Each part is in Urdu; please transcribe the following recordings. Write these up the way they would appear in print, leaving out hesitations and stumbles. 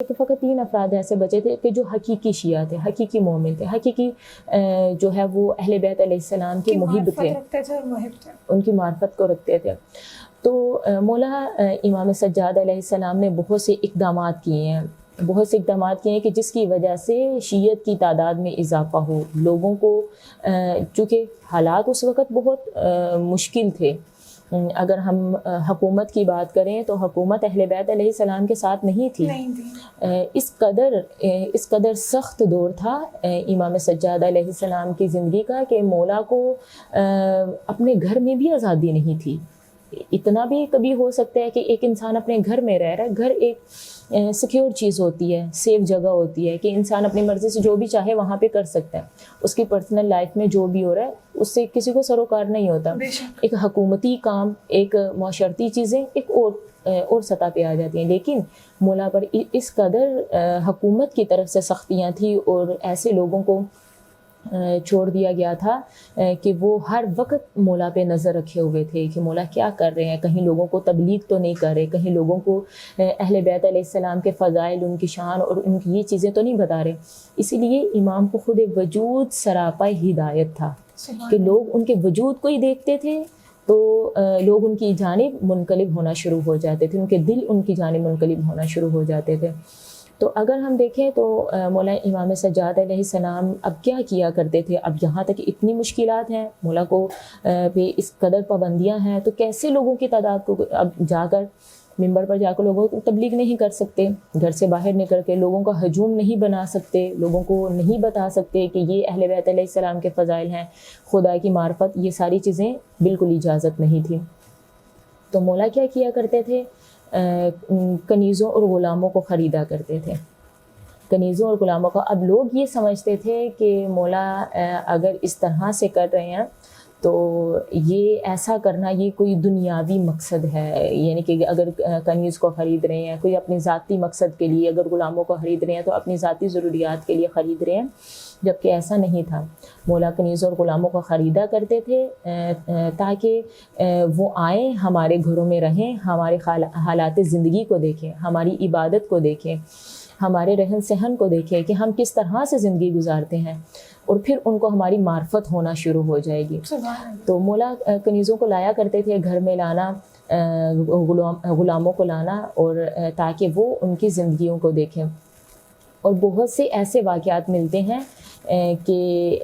کہ فقط 3 افراد ایسے بچے تھے کہ جو حقیقی شیعہ تھے، حقیقی مومن تھے، حقیقی جو ہے وہ اہل بیت علیہ السلام کے محب تھے، ان کی معرفت کو رکھتے تھے۔ تو مولا امام سجاد علیہ السلام نے بہت سے اقدامات کیے ہیں کہ جس کی وجہ سے شیعت کی تعداد میں اضافہ ہو، لوگوں کو چونکہ حالات اس وقت بہت مشکل تھے۔ اگر ہم حکومت کی بات کریں تو حکومت اہل بیت علیہ السلام کے ساتھ نہیں تھی۔ اس قدر سخت دور تھا امام سجاد علیہ السلام کی زندگی کا کہ مولا کو اپنے گھر میں بھی آزادی نہیں تھی۔ اتنا بھی کبھی ہو سکتا ہے کہ ایک انسان اپنے گھر میں رہ رہا ہے، گھر ایک سیکیور چیز ہوتی ہے، سیف جگہ ہوتی ہے کہ انسان اپنی مرضی سے جو بھی چاہے وہاں پہ کر سکتا ہے، اس کی پرسنل لائف میں جو بھی ہو رہا ہے اس سے کسی کو سروکار نہیں ہوتا۔ ایک حکومتی کام، ایک معاشرتی چیزیں ایک اور سطح پہ آ جاتی ہیں، لیکن مولا پر اس قدر حکومت کی طرف سے سختیاں تھیں اور ایسے لوگوں کو چھوڑ دیا گیا تھا کہ وہ ہر وقت مولا پہ نظر رکھے ہوئے تھے کہ مولا کیا کر رہے ہیں، کہیں لوگوں کو تبلیغ تو نہیں کر رہے، کہیں لوگوں کو اہل بیت علیہ السلام کے فضائل، ان کی شان اور ان کی یہ چیزیں تو نہیں بتا رہے۔ اسی لیے امام کو خود وجود سراپا ہدایت تھا کہ لوگ ان کے وجود کو ہی دیکھتے تھے تو لوگ ان کی جانب منقلب ہونا شروع ہو جاتے تھے، ان کے دل ان کی جانب منقلب ہونا شروع ہو جاتے تھے۔ تو اگر ہم دیکھیں تو مولا امام سجاد علیہ السلام اب کیا کیا کرتے تھے، اب یہاں تک اتنی مشکلات ہیں، مولا کو پہ اس قدر پابندیاں ہیں، تو کیسے لوگوں کی تعداد کو اب جا کر ممبر پر جا کر لوگوں کو تبلیغ نہیں کر سکتے، گھر سے باہر نکل کے لوگوں کا ہجوم نہیں بنا سکتے، لوگوں کو نہیں بتا سکتے کہ یہ اہل بیت علیہ السلام کے فضائل ہیں، خدا کی معرفت، یہ ساری چیزیں بالکل اجازت نہیں تھی۔ تو مولا کیا کرتے تھے، کنیزوں اور غلاموں کو خریدا کرتے تھے، کنیزوں اور غلاموں کو۔ اب لوگ یہ سمجھتے تھے کہ مولا اگر اس طرح سے کر رہے ہیں تو یہ ایسا کرنا یہ کوئی دنیاوی مقصد ہے، یعنی کہ اگر کنیز کو خرید رہے ہیں کوئی اپنے ذاتی مقصد کے لیے، اگر غلاموں کو خرید رہے ہیں تو اپنی ذاتی ضروریات کے لیے خرید رہے ہیں، جبکہ ایسا نہیں تھا۔ مولا کنیز اور غلاموں کو خریدا کرتے تھے تاکہ وہ آئیں، ہمارے گھروں میں رہیں، ہمارے حالات زندگی کو دیکھیں، ہماری عبادت کو دیکھیں، ہمارے رہن سہن کو دیکھیں کہ ہم کس طرح سے زندگی گزارتے ہیں، اور پھر ان کو ہماری معرفت ہونا شروع ہو جائے گی۔ تو مولا کنیزوں کو لایا کرتے تھے، گھر میں لانا، غلاموں کو لانا، اور تاکہ وہ ان کی زندگیوں کو دیکھیں۔ اور بہت سے ایسے واقعات ملتے ہیں کہ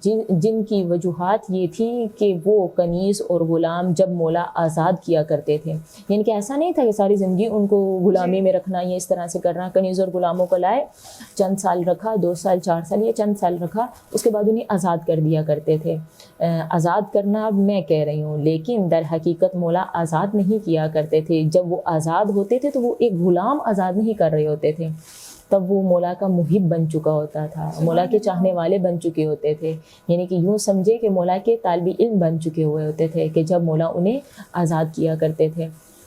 جن کی وجوہات یہ تھی کہ وہ کنیز اور غلام جب مولا آزاد کیا کرتے تھے، یعنی کہ ایسا نہیں تھا کہ ساری زندگی ان کو غلامی میں رکھنا یا اس طرح سے کرنا۔ کنیز اور غلاموں کو لائے، چند سال رکھا، 2 سال 4 سال یا چند سال رکھا، اس کے بعد انہیں آزاد کر دیا کرتے تھے۔ آزاد کرنا میں کہہ رہی ہوں، لیکن در حقیقت مولا آزاد نہیں کیا کرتے تھے۔ جب وہ آزاد ہوتے تھے تو وہ ایک غلام آزاد نہیں کر رہے ہوتے تھے، تب وہ مولا کا محب بن چکا ہوتا تھا، مولا کے چاہنے والے بن چکے ہوتے تھے، یعنی کہ یوں سمجھے کہ مولا کے طالب علم بن چکے ہوئے ہوتے تھے کہ جب مولا انہیں آزاد کیا کرتے تھے۔